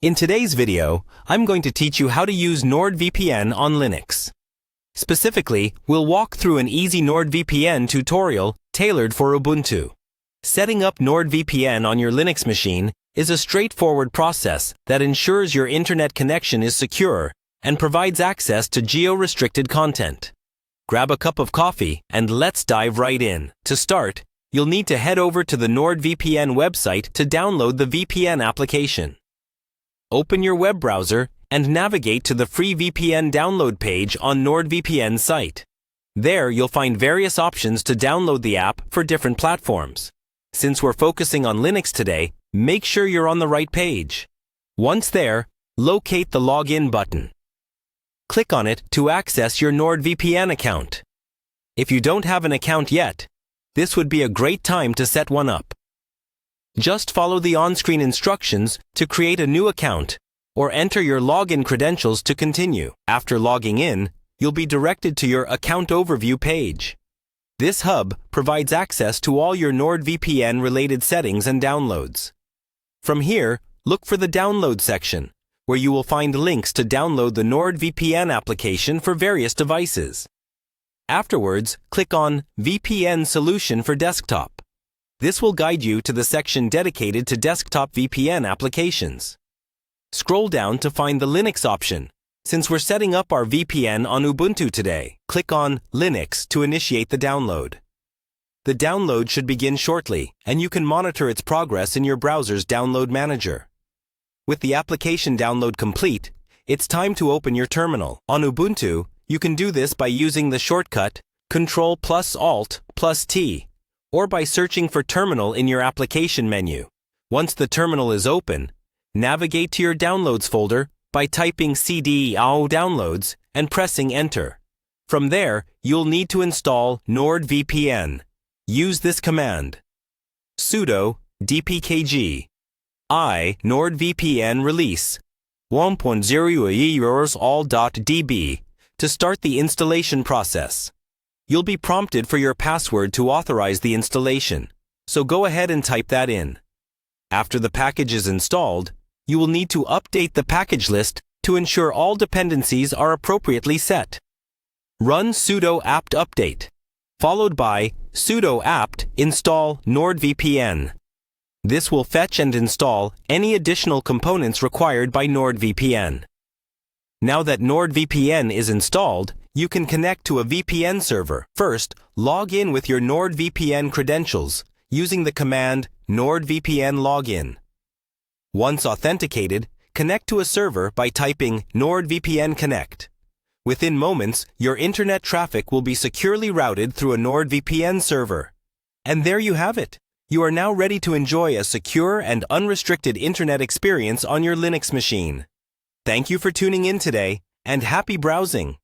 In today's video, I'm going to teach you how to use Nordvpn on Linux. Specifically, we'll walk through an easy Nordvpn tutorial tailored for Ubuntu. Setting up Nordvpn on your Linux machine is a straightforward process that ensures your internet connection is secure and provides access to geo-restricted content. Grab a cup of coffee and let's dive right in. To start, you'll need to head over to the Nordvpn website to download the VPN application. Open your web browser and navigate to the free VPN download page on Nordvpn site. There, you'll find various options to download the app for different platforms. Since we're focusing on Linux today, make sure you're on the right page. Once there, locate the Login button. Click on it to access your Nordvpn account. If you don't have an account yet, this would be a great time to set one up. Just follow the on-screen instructions to create a new account or enter your login credentials to continue. After logging in, you'll be directed to your Account Overview page. This hub provides access to all your Nordvpn-related settings and downloads. From here, look for the Download section, where you will find links to download the Nordvpn application for various devices. Afterwards, click on VPN Solution for Desktop. This will guide you to the section dedicated to desktop VPN applications. Scroll down to find the Linux option. Since we're setting up our VPN on Ubuntu today, click on Linux to initiate the download. The download should begin shortly, and you can monitor its progress in your browser's download manager. With the application download complete, it's time to open your terminal. On Ubuntu, you can do this by using the shortcut Ctrl+Alt+T, or by searching for Terminal in your application menu. Once the terminal is open, navigate to your Downloads folder by typing cd downloads and pressing Enter. From there, you'll need to install Nordvpn. Use this command: sudo dpkg I nordvpn release 1.0 all.db to start the installation process. You'll be prompted for your password to authorize the installation, so go ahead and type that in. After the package is installed, you will need to update the package list to ensure all dependencies are appropriately set. Run sudo apt update, followed by sudo apt install nordvpn. This will fetch and install any additional components required by Nordvpn. Now that Nordvpn is installed, you can connect to a VPN server. First, log in with your Nordvpn credentials using the command nordvpn login. Once authenticated, connect to a server by typing nordvpn connect. Within moments, your internet traffic will be securely routed through a Nordvpn server. And there you have it. You are now ready to enjoy a secure and unrestricted internet experience on your Linux machine. Thank you for tuning in today, and happy browsing!